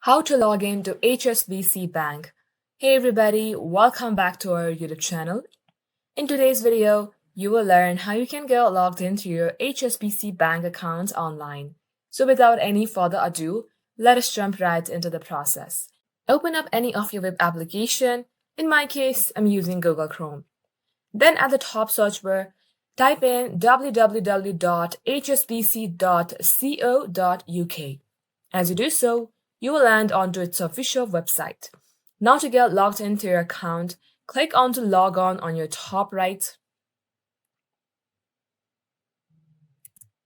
How to log in to HSBC Bank. Hey everybody, welcome back to our YouTube channel. In today's video, you will learn how you can get logged into your HSBC Bank account online. So without any further ado, let us jump right into the process. Open up any of your web application. In my case, I'm using Google Chrome. Then at the top search bar, type in www.hsbc.co.uk. As you do so, you will land onto its official website. Now to get logged into your account, click on to log on your top right.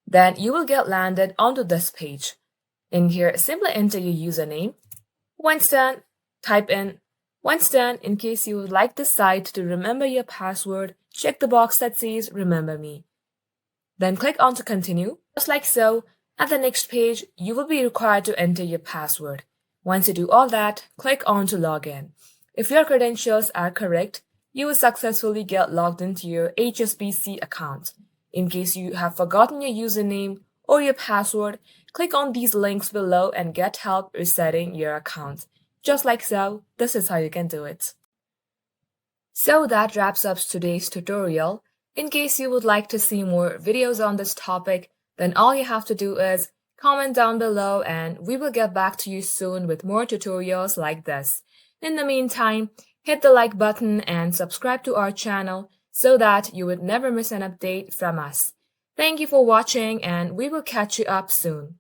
Then you will get landed onto this page. In here, simply enter your username. Once done, type in. Once done, in case you would like the site to remember your password, check the box that says Remember Me. Then click on to continue. Just like so, at the next page, you will be required to enter your password. Once you do all that, click on to log in. If your credentials are correct, you will successfully get logged into your HSBC account. In case you have forgotten your username or your password, click on these links below and get help resetting your account. Just like so, this is how you can do it. So that wraps up today's tutorial. In case you would like to see more videos on this topic, then all you have to do is comment down below and we will get back to you soon with more tutorials like this. In the meantime, hit the like button and subscribe to our channel so that you would never miss an update from us. Thank you for watching and we will catch you up soon.